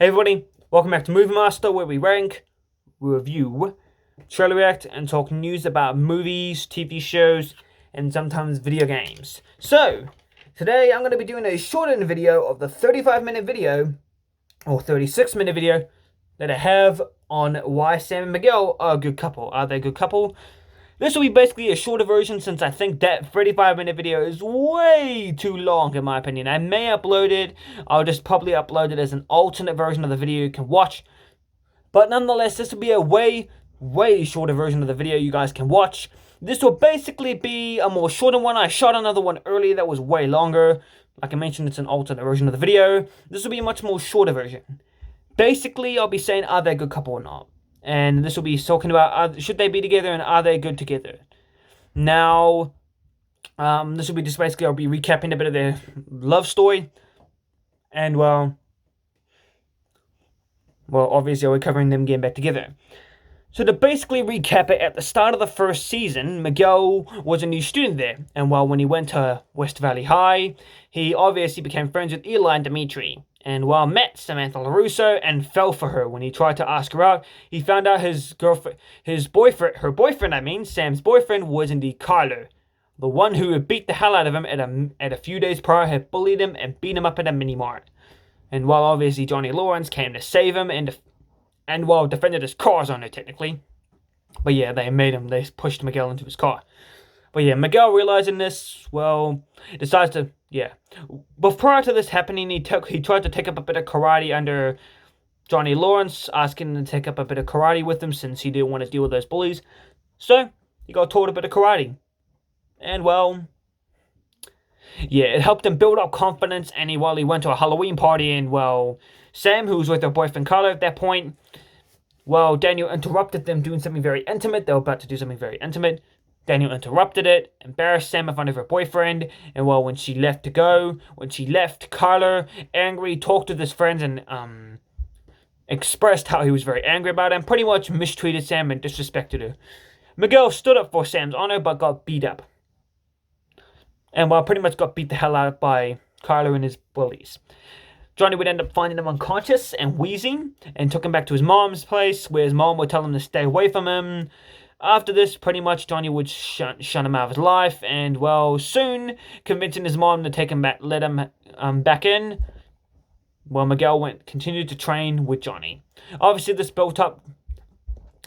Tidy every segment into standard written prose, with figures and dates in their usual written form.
Hey everybody, welcome back to Movie Master, where we rank, review, trailer react, and talk news about movies, TV shows, and sometimes video games. So, today I'm going to be doing a shortened video of the 35-minute video, or 36-minute video, that I have on why Sam and Miguel are a good couple. Are they a good couple? This will be basically a shorter version since I think that 35-minute video is way too long in my opinion. I may upload it, I'll just probably upload it as an alternate version of the video you can watch. But nonetheless, this will be a way shorter version of the video you guys can watch. This will basically be a more shorter one. I shot another one earlier that was way longer. Like I mentioned, it's an alternate version of the video. This will be a much more shorter version. Basically, I'll be saying are they a good couple or not. And this will be talking about should they be together and are they good together. Now, this will be just basically I'll be recapping a bit of their love story. And well, obviously I'll be covering them getting back together. So to basically recap it, at the start of the first season, Miguel was a new student there. And when he went to West Valley High, he obviously became friends with Eli and Dimitri. And met Samantha LaRusso and fell for her. When he tried to ask her out, he found out her boyfriend, Sam's boyfriend, was indeed Kyler. The one who had beat the hell out of him at a few days prior had bullied him and beat him up at a mini-mart. And obviously Johnny Lawrence came to save him and defended his car's owner technically. But yeah, they pushed Miguel into his car. But yeah, Miguel realizing this, decides to, But prior to this happening, he tried to take up a bit of karate under Johnny Lawrence, asking him to take up a bit of karate with him since he didn't want to deal with those bullies. So, he got taught a bit of karate. And it helped him build up confidence, and he went to a Halloween party, and Sam, who was with her boyfriend Carla at that point, Daniel interrupted them doing something very intimate. They were about to do something very intimate. Daniel interrupted it, embarrassed Sam in front of her boyfriend, and when she left, Kyler, angry, talked to his friends and expressed how he was very angry about him, pretty much mistreated Sam and disrespected her. Miguel stood up for Sam's honor, but got beat up. And pretty much got beat the hell out by Kyler and his bullies. Johnny would end up finding him unconscious and wheezing, and took him back to his mom's place, where his mom would tell him to stay away from him. After this, pretty much Johnny would shun him out of his life, and soon convincing his mom to take him back, let him back in. Miguel continued to train with Johnny. Obviously, this built up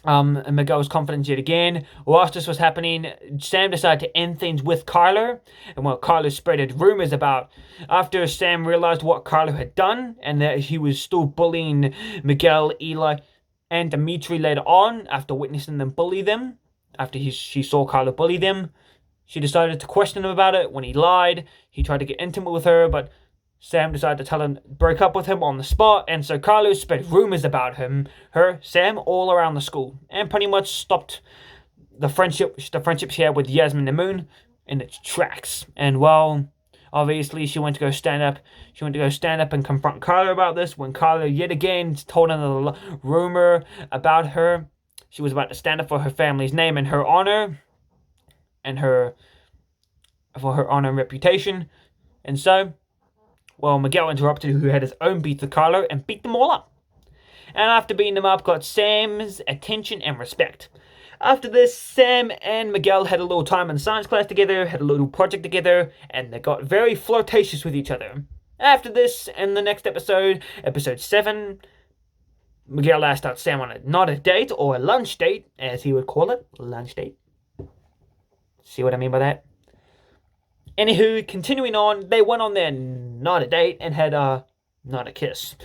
Miguel's confidence yet again. Whilst this was happening, Sam decided to end things with Kyler, and Kyler spreaded rumors about after Sam realized what Kyler had done and that he was still bullying Miguel, Eli, and Dimitri later on, after witnessing them bully them, after she saw Kyler bully them, she decided to question him about it. When he lied, he tried to get intimate with her, but Sam decided to tell him, break up with him on the spot, and so Kyler spread rumors about Sam, all around the school, and pretty much stopped the friendship she had with Yasmin and Moon in its tracks. And obviously she went to go stand up and confront Kyler about this, when Kyler yet again told another rumor about her. She was about to stand up for her family's name and her honor, and for her honor and reputation. And so, Miguel interrupted, who had his own beef with Kyler, and beat them all up. And after beating them up, got Sam's attention and respect. After this, Sam and Miguel had a little time in science class together, had a little project together, and they got very flirtatious with each other. After this, in the next episode, episode 7, Miguel asked out Sam on not a date, or a lunch date, as he would call it. Lunch date. See what I mean by that? Anywho, continuing on, they went on their not a date and had not a kiss.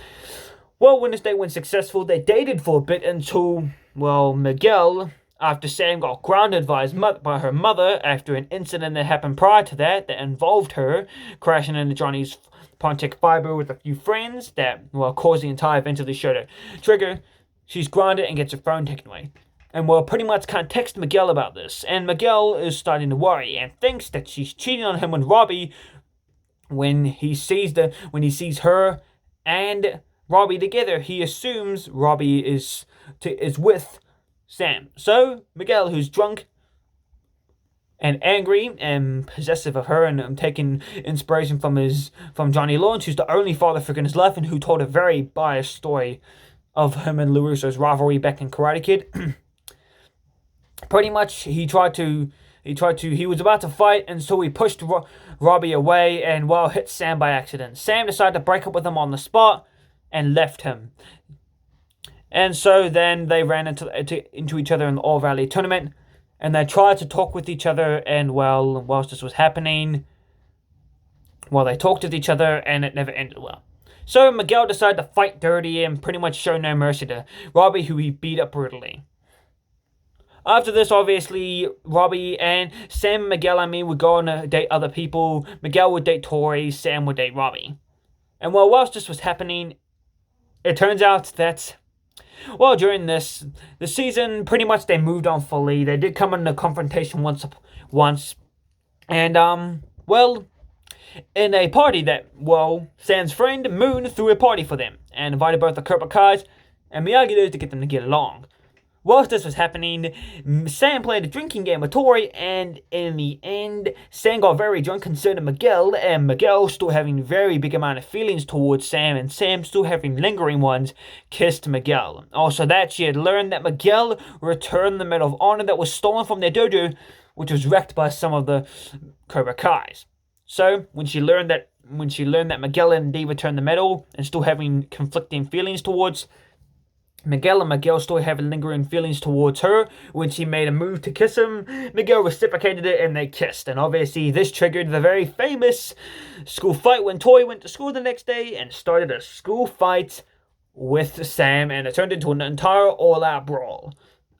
When this date went successful, they dated for a bit until, Miguel, after Sam got grounded by her mother after an incident that happened prior to that involved her crashing into Johnny's Pontiac Fiber with a few friends that, caused the entire event of the show to trigger. She's grounded and gets her phone taken away. And pretty much can't text Miguel about this. And Miguel is starting to worry and thinks that she's cheating on him with Robbie when he sees her and Robbie together. He assumes Robbie is with Sam. So Miguel, who's drunk and angry and possessive of her, and taking inspiration from Johnny Lawrence, who's the only father figure in his life and who told a very biased story of him and LaRusso's rivalry back in Karate Kid. Pretty much, he was about to fight, and so he pushed Robbie away and, well, hit Sam by accident. Sam decided to break up with him on the spot and left him. And so then they ran into each other in the All Valley tournament, and they tried to talk with each other, and, well, whilst this was happening, well, they talked with each other, and it never ended well. So Miguel decided to fight dirty and pretty much show no mercy to Robbie, who he beat up brutally. After this, obviously, Robbie and Sam and Miguel, would go on to date other people. Miguel would date Tori, Sam would date Robbie. And, well, whilst this was happening, it turns out that, well, during the season, pretty much they moved on fully. They did come into confrontation once. And, well, in a party that, well, Sam's friend Moon threw a party for them and invited both the Cobra Kais and Miyagi-Do to get them to get along. Whilst this was happening, Sam played a drinking game with Tori, and in the end, Sam got very drunk, considered Miguel, and Miguel, still having very big amount of feelings towards Sam, and Sam, still having lingering ones, kissed Miguel. Also, that she had learned that Miguel returned the Medal of Honor that was stolen from their dojo, which was wrecked by some of the Cobra Kais. So, when she learned that Miguel had indeed returned the medal, and still having conflicting feelings towards Miguel, and Miguel still having lingering feelings towards her, when she made a move to kiss him, Miguel reciprocated it and they kissed. And obviously this triggered the very famous school fight when Tori went to school the next day and started a school fight with Sam, and it turned into an entire all-out brawl.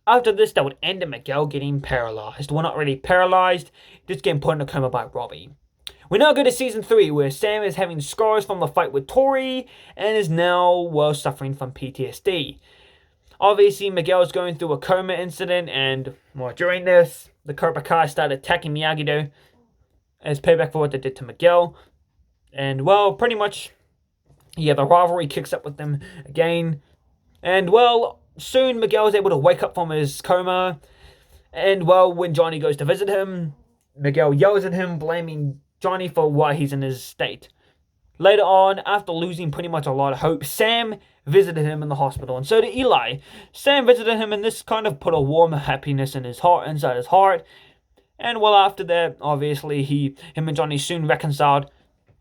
After this, that would end in Miguel getting paralyzed. Well, not really paralyzed, just getting put in a coma by Robbie. We now go to Season 3, where Sam is having scars from the fight with Tori, and is now, well, suffering from PTSD. Obviously, Miguel is going through a coma incident, and, well, during this, the Cobra Kai started attacking Miyagi-Do as payback for what they did to Miguel. And, well, pretty much, yeah, the rivalry kicks up with them again. And, well, soon Miguel is able to wake up from his coma, and, well, when Johnny goes to visit him, Miguel yells at him, blaming Johnny for why he's in his state. Later on, after losing pretty much a lot of hope, Sam visited him in the hospital, and so did Eli. Sam visited him, and this kind of put a warm happiness in his heart, inside his heart. And, well, after that, obviously, him and Johnny soon reconciled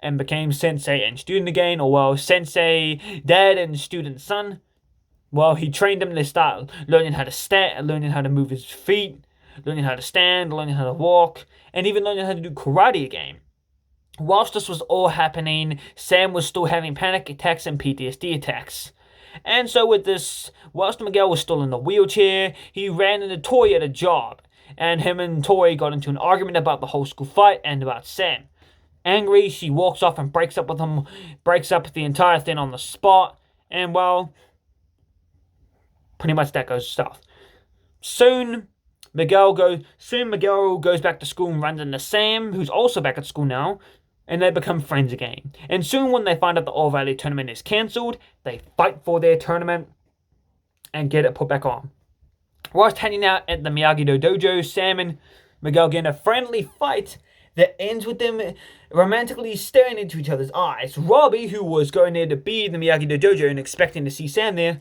and became sensei and student again, or, well, sensei, dad, and student son. Well, he trained him to start learning how to stand, learning how to move his feet, learning how to stand, learning how to walk, and even learning how to do karate again. Whilst this was all happening, Sam was still having panic attacks and PTSD attacks. And so with this, whilst Miguel was still in the wheelchair, he ran into Tori at a job. And him and Tori got into an argument about the whole school fight and about Sam. Angry, she walks off and breaks up with him, breaks up the entire thing on the spot. And, well, pretty much that goes south. Soon Miguel goes back to school and runs into Sam, who's also back at school now. And they become friends again. And soon when they find out the All Valley tournament is cancelled, they fight for their tournament and get it put back on. Whilst hanging out at the Miyagi-Do dojo, Sam and Miguel get in a friendly fight that ends with them romantically staring into each other's eyes. Robbie, who was going there to be in the Miyagi-Do dojo and expecting to see Sam there,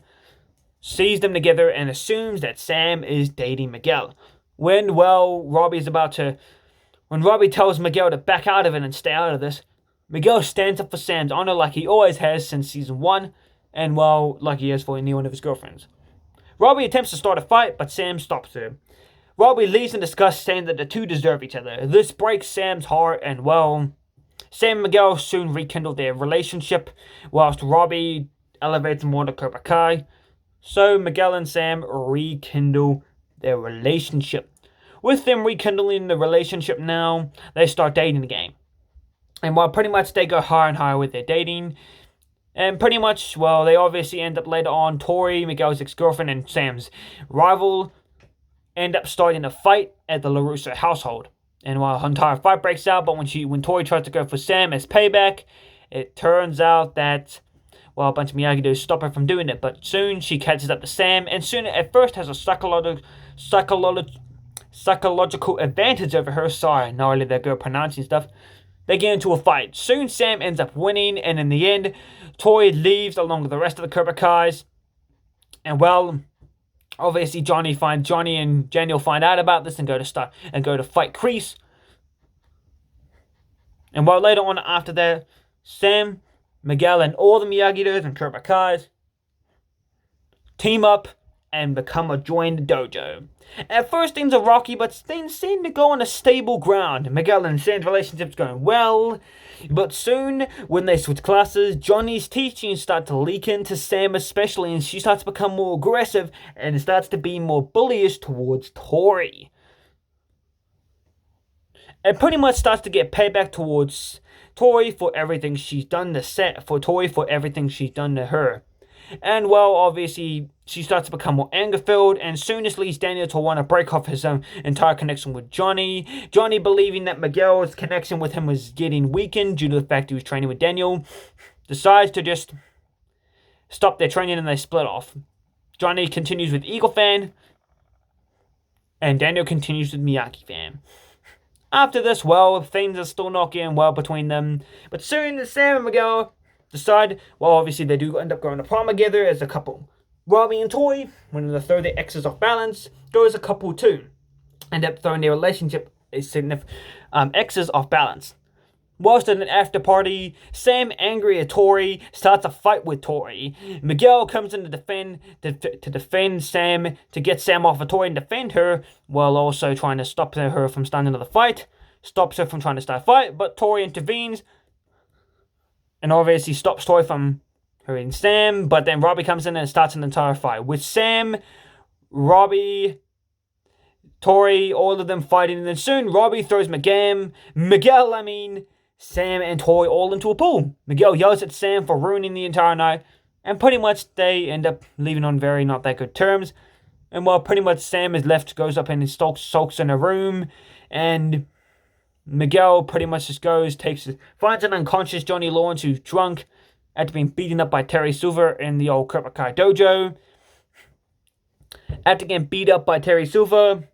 sees them together and assumes that Sam is dating Miguel. When, well, When Robbie tells Miguel to back out of it and stay out of this, Miguel stands up for Sam's honor like he always has since Season 1, and, well, like he has for any one of his girlfriends. Robbie attempts to start a fight, but Sam stops her. Robbie leaves in disgust, saying that the two deserve each other. This breaks Sam's heart, and, well, Sam and Miguel soon rekindle their relationship, whilst Robbie elevates more to Cobra Kai. So Miguel and Sam rekindle their relationship. With them rekindling the relationship now, they start dating again. And while pretty much they go higher and higher with their dating, and pretty much, well, they obviously end up later on, Tori, Miguel's ex-girlfriend, and Sam's rival, end up starting a fight at the LaRusso household. And while her entire fight breaks out, but when Tori tries to go for Sam as payback, it turns out that, well, a bunch of Miyagi-Do stop her from doing it. But soon she catches up to Sam, and soon at first has a psychological advantage over her. Sorry, not only that girl pronouncing stuff. They get into a fight. Soon Sam ends up winning, and in the end, Tori leaves along with the rest of the Cobra Kais. And well, obviously Johnny and Daniel find out about this and go to fight Kreese. And while later on after that, Sam, Miguel, and all the Miyagi-Dos and Cobra Kais team up and become a joined dojo. At first things are rocky, but things seem to go on a stable ground. Miguel and Sam's relationship's going well, but soon, when they switch classes, Johnny's teachings start to leak into Sam especially, and she starts to become more aggressive and starts to be more bullyish towards Tori. And pretty much starts to get payback towards Tori for everything she's done for everything she's done to her. And well, obviously, she starts to become more anger-filled, and soon this leads Daniel to want to break off his entire connection with Johnny. Johnny, believing that Miguel's connection with him was getting weakened due to the fact he was training with Daniel, decides to just stop their training and they split off. Johnny continues with Eagle Fan, and Daniel continues with Miyagi Fan. After this, well, things are still not getting well between them, but soon Sam and Miguel decide, well, obviously they do end up going to prom together as a couple. Robbie and Tori, when they throw their exes off balance, go as a couple too. End up throwing their relationship exes off balance. Whilst at an after party, Sam, angry at Tori, starts a fight with Tori. Miguel comes in to defend Sam, to get Sam off of Tori and defend her, while also trying to stop her from starting another fight. Stops her from trying to start a fight, but Tori intervenes, and obviously stops Tori from hurting Sam, but then Robbie comes in and starts an entire fight. With Sam, Robbie, Tori, all of them fighting, and then soon Robbie throws Sam and Tori all into a pool. Miguel yells at Sam for ruining the entire night, and pretty much they end up leaving on very not that good terms. And while pretty much Sam is left, goes up and sulks in a room, and Miguel pretty much just finds an unconscious Johnny Lawrence who's drunk after being beaten up by Terry Silver in the old Cobra Kai dojo. After getting beat up by Terry Silver,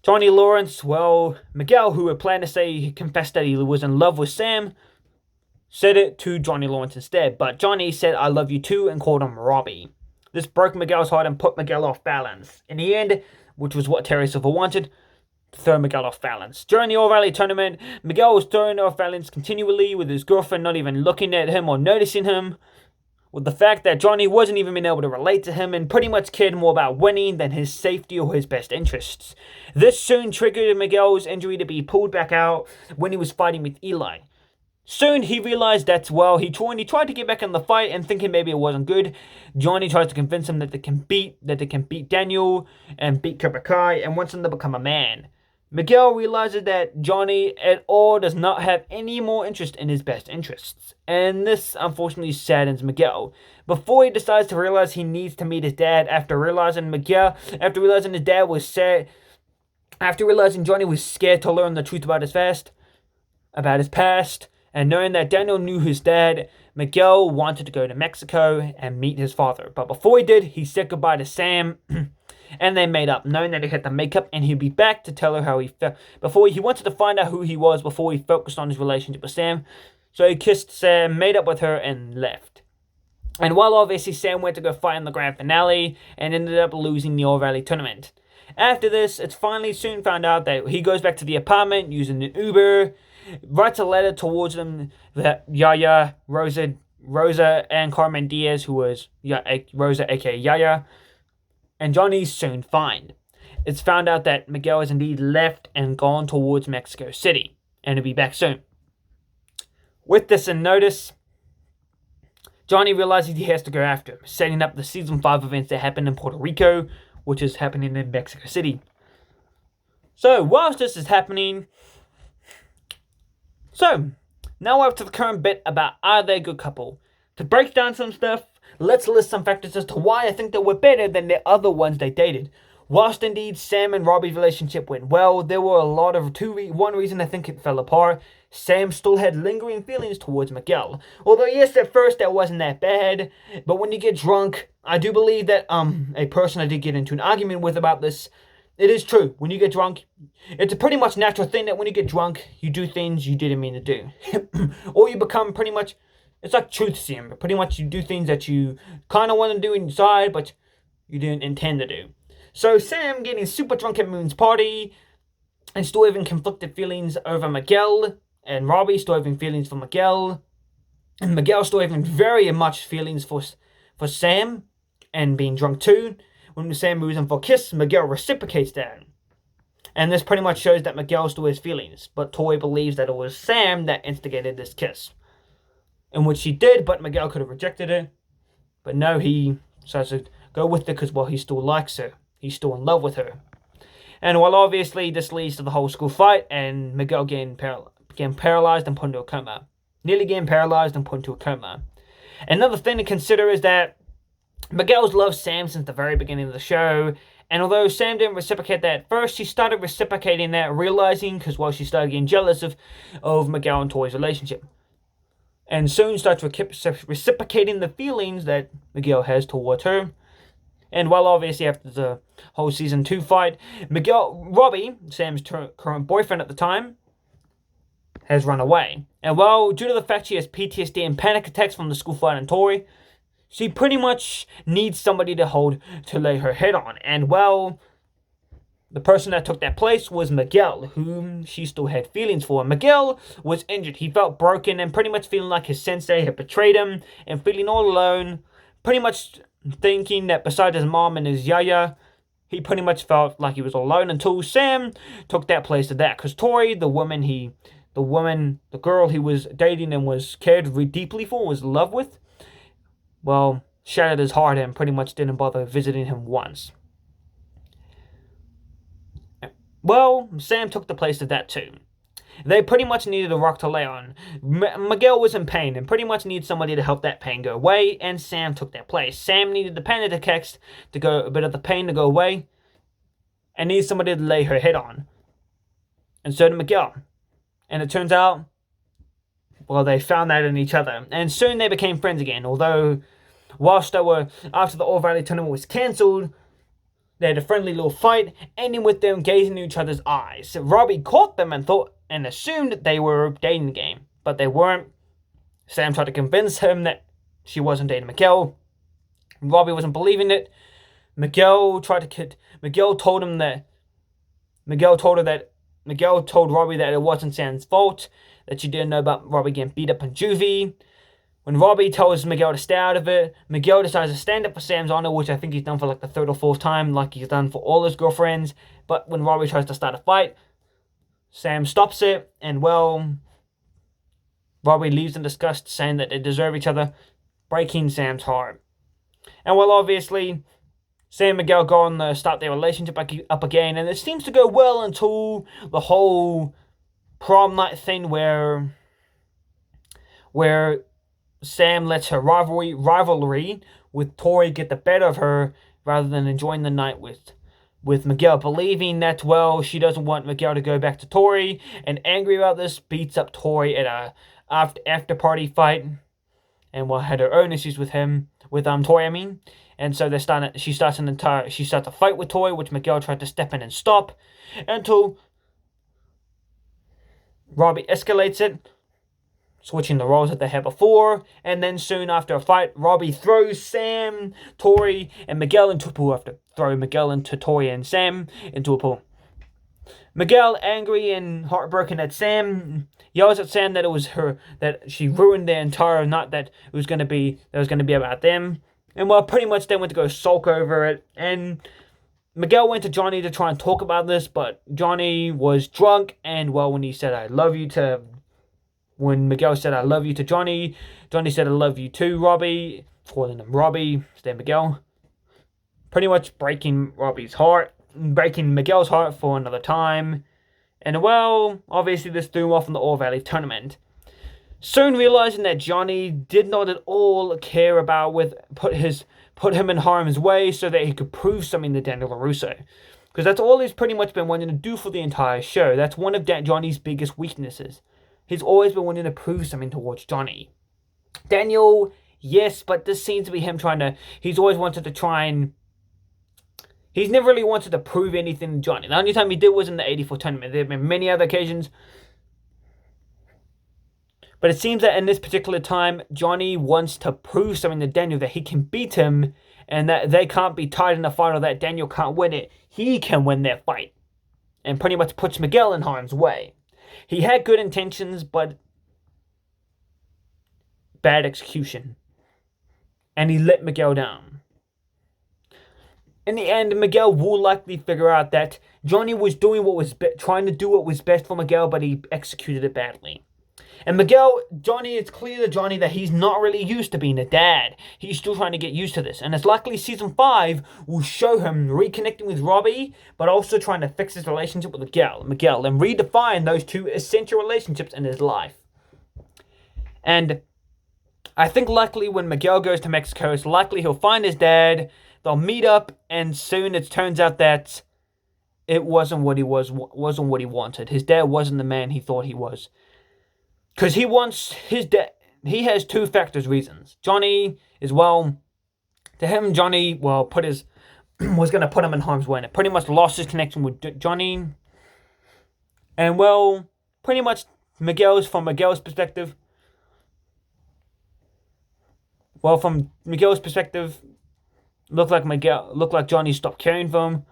Johnny Lawrence, well, Miguel, who had planned to say he confessed that he was in love with Sam, said it to Johnny Lawrence instead. But Johnny said, "I love you too," and called him Robbie. This broke Miguel's heart and put Miguel off balance. In the end, which was what Terry Silver wanted, to throw Miguel off balance. During the All Valley tournament, Miguel was thrown off balance continually, with his girlfriend not even looking at him or noticing him, with the fact that Johnny wasn't even being able to relate to him and pretty much cared more about winning than his safety or his best interests. This soon triggered Miguel's injury to be pulled back out when he was fighting with Eli. Soon he realized that, well, he tried to get back in the fight, and thinking maybe it wasn't good, Johnny tries to convince him that they can beat Daniel and beat Cobra Kai and wants him to become a man. Miguel realizes that Johnny at all does not have any more interest in his best interests, and this unfortunately saddens Miguel. Before he decides to realize he needs to meet his dad, after realizing Johnny was scared to learn the truth about his past, and knowing that Daniel knew his dad, Miguel wanted to go to Mexico and meet his father. But before he did, he said goodbye to Sam, and they made up, knowing that he had to make up and he'd be back to tell her how he felt. He wanted to find out who he was before he focused on his relationship with Sam. So he kissed Sam, made up with her, and left. And while obviously Sam went to go fight in the grand finale and ended up losing the All Valley tournament. After this, it's finally soon found out that he goes back to the apartment using an Uber, writes a letter towards them that Yaya, Rosa, and Carmen Diaz, who was Rosa aka Yaya, and Johnny's soon find. It's found out that Miguel has indeed left and gone towards Mexico City, and he'll be back soon. With this in notice, Johnny realizes he has to go after him, setting up the Season 5 events that happened in Puerto Rico, which is happening in Mexico City. So, whilst this is happening, now we're up to the current bit about are they a good couple. To break down some stuff, let's list some factors as to why I think they were better than the other ones they dated. Whilst indeed Sam and Robbie's relationship went well, there were a lot of one reason I think it fell apart. Sam still had lingering feelings towards Miguel. Although yes, at first that wasn't that bad, but when you get drunk, I do believe that a person I did get into an argument with about this it is true. When you get drunk, it's a pretty much natural thing that when you get drunk, you do things you didn't mean to do. Or you become pretty much, it's like truth serum. Pretty much you do things that you kind of want to do inside, but you didn't intend to do. So Sam getting super drunk at Moon's party and still having conflicted feelings over Miguel, and Robbie still having feelings for Miguel, and Miguel still having very much feelings for Sam, and being drunk too. When Sam moves in for a kiss, Miguel reciprocates that. And this pretty much shows that Miguel still has feelings, but Tori believes that it was Sam that instigated this kiss. In which he did, but Miguel could have rejected it. But no, he decides to go with it because, well, he still likes her. He's still in love with her. And while obviously this leads to the whole school fight, and Miguel getting paralyzed and put into a coma. Nearly getting paralyzed and put into a coma. Another thing to consider is that Miguel's loved Sam since the very beginning of the show, and although Sam didn't reciprocate that at first, she started reciprocating that, realizing, because, well, she started getting jealous of Miguel and Tori's relationship. And soon starts reciprocating the feelings that Miguel has towards her. And while obviously after the whole season 2 fight, Robbie, Sam's current boyfriend at the time, has run away. And well, due to the fact she has PTSD and panic attacks from the school fight and Tori, she pretty much needs somebody to lay her head on. And well, the person that took that place was Miguel, whom she still had feelings for. Miguel was injured. He felt broken and pretty much feeling like his sensei had betrayed him and feeling all alone. Pretty much thinking that besides his mom and his yaya, he pretty much felt like he was alone until Sam took that place of that. Because Tori, the girl he was dating and was cared deeply for, was in love with, well, shattered his heart and pretty much didn't bother visiting him once. Well, Sam took the place of that too. They pretty much needed a rock to lay on. Miguel was in pain and pretty much needed somebody to help that pain go away, and Sam took that place. Sam needed the panic attacks to go, a bit of the pain to go away, and needed somebody to lay her head on. And so did Miguel. And it turns out, well, they found that in each other. And soon they became friends again, although after the All Valley tournament was cancelled, they had a friendly little fight, ending with them gazing into each other's eyes. Robbie caught them and assumed that they were dating again, but they weren't. Sam tried to convince him that she wasn't dating Miguel. Robbie wasn't believing it. Miguel told Robbie that it wasn't Sam's fault, that she didn't know about Robbie getting beat up in juvie. When Robbie tells Miguel to stay out of it, Miguel decides to stand up for Sam's honor, which I think he's done for like the 3rd or 4th time, like he's done for all his girlfriends. But when Robbie tries to start a fight, Sam stops it, and well, Robbie leaves in disgust, saying that they deserve each other, breaking Sam's heart. And well, obviously, Sam and Miguel go on to start their relationship up again, and it seems to go well until the whole prom night thing where Sam lets her rivalry with Tori get the better of her rather than enjoying the night with Miguel, believing that, well, she doesn't want Miguel to go back to Tori, and angry about this, beats up Tori at a after party fight, and well, had her own issues with Tori, I mean. And so she starts a fight with Tori, which Miguel tried to step in and stop, until Robbie escalates it, switching the roles that they had before, and then soon after a fight, Robbie throws Sam, Tori, and Miguel into a pool after throwing Miguel into Tori and Sam into a pool. Miguel, angry and heartbroken at Sam, yells at Sam that it was her, that she ruined their entire night, that it was going to be about them. And well, pretty much they went to go sulk over it, and Miguel went to Johnny to try and talk about this, but Johnny was drunk, and well, when Miguel said, I love you to Johnny, Johnny said, I love you too, Robbie, calling him Robbie, instead of Miguel. Pretty much breaking Miguel's heart for another time. And well, obviously this threw him off in the All Valley tournament. Soon realizing that Johnny did not at all care about put him in harm's way so that he could prove something to Daniel LaRusso. Because that's all he's pretty much been wanting to do for the entire show. That's one of Johnny's biggest weaknesses. He's always been wanting to prove something towards Johnny. Daniel, yes, but this seems to be him he's always wanted to try and He's never really wanted to prove anything to Johnny. The only time he did was in the 84 tournament. There have been many other occasions. But it seems that in this particular time, Johnny wants to prove something to Daniel, that he can beat him and that they can't be tied in a fight, or that Daniel can't win it. He can win their fight. And pretty much puts Miguel in harm's way. He had good intentions, but bad execution. And he let Miguel down. In the end, Miguel will likely figure out that Johnny was doing trying to do what was best for Miguel, but he executed it badly. And it's clear to Johnny that he's not really used to being a dad. He's still trying to get used to this. And it's likely season 5 will show him reconnecting with Robbie, but also trying to fix his relationship with Miguel, and redefine those two essential relationships in his life. And I think likely when Miguel goes to Mexico, it's likely he'll find his dad, they'll meet up, and soon it turns out that it wasn't what he wanted. His dad wasn't the man he thought he was. Because he wants his dad. He has two factors reasons. Johnny is, to him, Johnny, was going to put him in harm's way. And it pretty much lost his connection with Johnny. And, pretty much from Miguel's perspective. From Miguel's perspective, looked like Johnny stopped caring for him.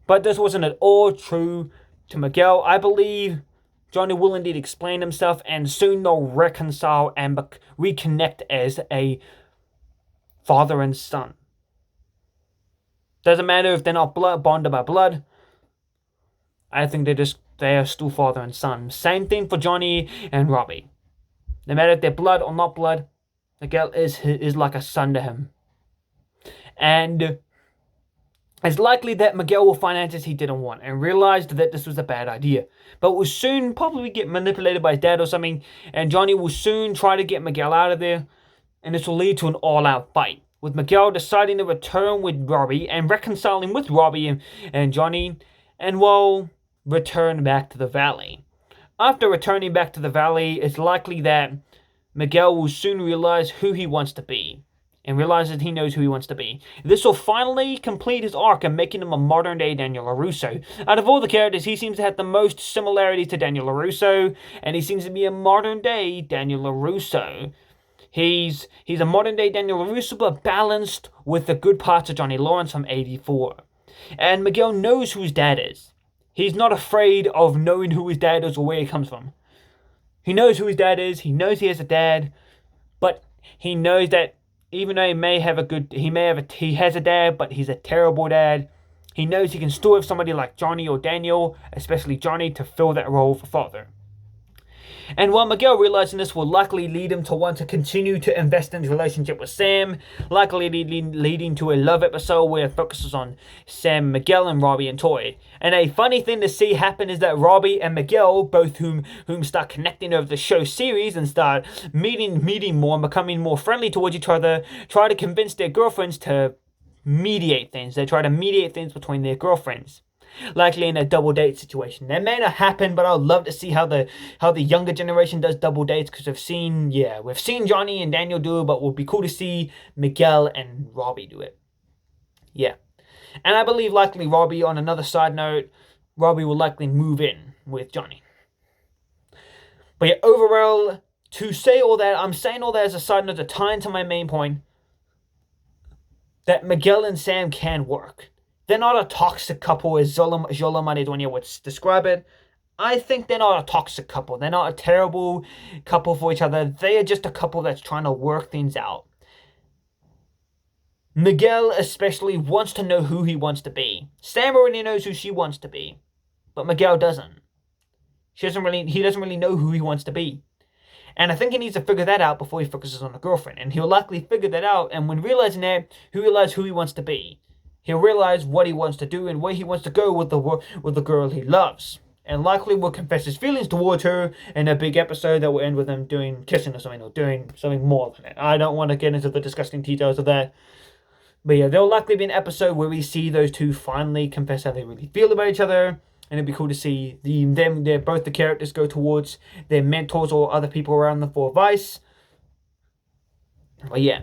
But this wasn't at all true to Miguel. I believe Johnny will indeed explain himself, and soon they'll reconcile and reconnect as a father and son. Doesn't matter if they're not bonded by blood. I think they are still father and son. Same thing for Johnny and Robbie. No matter if they're blood or not blood, Miguel is like a son to him. And it's likely that Miguel will find answers he didn't want and realized that this was a bad idea. But will soon probably get manipulated by his dad or something, and Johnny will soon try to get Miguel out of there, and this will lead to an all-out fight, with Miguel deciding to return with Robbie and reconciling with Robbie and Johnny, and return back to the valley. After returning back to the valley, it's likely that Miguel will soon realize who he wants to be. And realizes he knows who he wants to be. This will finally complete his arc and making him a modern-day Daniel LaRusso. Out of all the characters, he seems to have the most similarity to Daniel LaRusso, and he seems to be a modern-day Daniel LaRusso. He's a modern-day Daniel LaRusso, but balanced with the good parts of Johnny Lawrence from 84. And Miguel knows who his dad is. He's not afraid of knowing who his dad is or where he comes from. He knows who his dad is, he knows he has a dad, but he knows that even though he has a dad, but he's a terrible dad, he knows he can still have somebody like Johnny or Daniel, especially Johnny, to fill that role for father. And while Miguel realizing this will likely lead him to want to continue to invest in his relationship with Sam, likely leading to a love episode where it focuses on Sam, Miguel, and Robbie and Toy. And a funny thing to see happen is that Robbie and Miguel, both whom start connecting over the show series and start meeting more and becoming more friendly towards each other, try to convince their girlfriends to mediate things. They try to mediate things between their girlfriends. Likely in a double date situation. That may not happen, but I'd love to see how the younger generation does double dates, because we've seen Johnny and Daniel do it, but it would be cool to see Miguel and Robbie do it. Yeah. And I believe likely Robbie, on another side note, Robbie will likely move in with Johnny. But yeah, overall, to say all that, I'm saying all that as a side note to tie into my main point, that Miguel and Sam can work. They're not a toxic couple as Zola Maridueña would describe it. I think they're not a toxic couple. They're not a terrible couple for each other. They are just a couple that's trying to work things out. Miguel especially wants to know who he wants to be. Sam already knows who she wants to be, but Miguel doesn't. He doesn't really know who he wants to be. And I think he needs to figure that out before he focuses on a girlfriend. And he'll likely figure that out, and when realizing that, he'll realize who he wants to be. He'll realize what he wants to do and where he wants to go with the girl he loves. And likely will confess his feelings towards her in a big episode that will end with them kissing or something, or doing something more than that. I don't want to get into the disgusting details of that. But yeah, there'll likely be an episode where we see those two finally confess how they really feel about each other. And it'd be cool to see both the characters go towards their mentors or other people around them for advice. But yeah.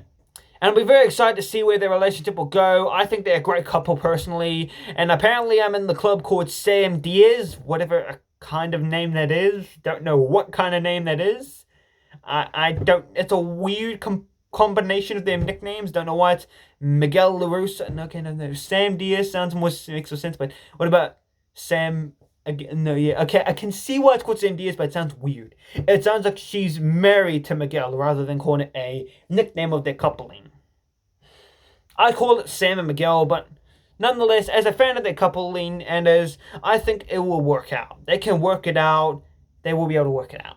And I'll be very excited to see where their relationship will go. I think they're a great couple personally. And apparently I'm in the club called Sam Diaz, whatever kind of name that is. Don't know what kind of name that is. I don't, it's a weird combination of their nicknames. Don't know why it's Miguel LaRusso. No. Sam Diaz makes more sense, but what about Sam? Again, no, yeah, okay, I can see why it's called Sam Diaz, but it sounds weird. It sounds like she's married to Miguel rather than calling it a nickname of their coupling. I call it Sam and Miguel, but nonetheless, as a fan of their coupling, and as I think it will work out. They can work it out. They will be able to work it out.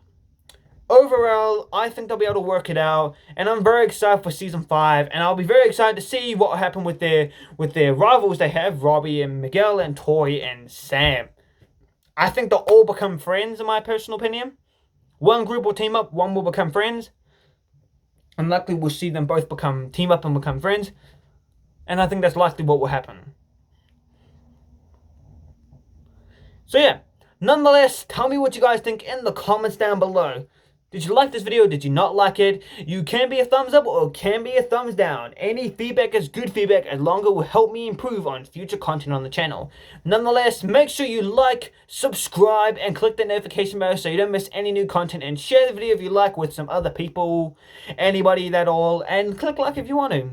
Overall, I think they'll be able to work it out, and I'm very excited for season 5, and I'll be very excited to see what will happen with their rivals they have, Robbie and Miguel and Tori and Sam. I think they'll all become friends, in my personal opinion. One group will team up, one will become friends. And likely we'll see them both team up and become friends. And I think that's likely what will happen. So yeah, nonetheless, tell me what you guys think in the comments down below. Did you like this video? Did you not like it? You can be a thumbs up or can be a thumbs down. Any feedback is good feedback, as long as it will help me improve on future content on the channel. Nonetheless, make sure you like, subscribe, and click the notification bell so you don't miss any new content, and share the video if you like with some other people, anybody at all, and click like if you want to.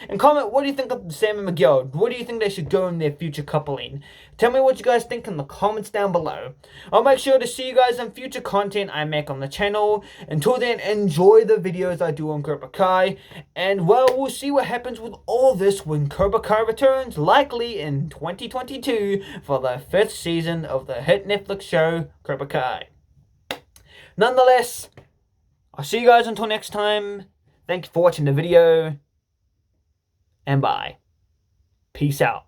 And comment, what do you think of Sam and Miguel? What do you think they should go in their future coupling? Tell me what you guys think in the comments down below. I'll make sure to see you guys in future content I make on the channel. Until then, enjoy the videos I do on Cobra Kai. And well, we'll see what happens with all this when Cobra Kai returns, likely in 2022 for the 5th season of the hit Netflix show Cobra Kai. Nonetheless, I'll see you guys until next time. Thank you for watching the video. And bye. Peace out.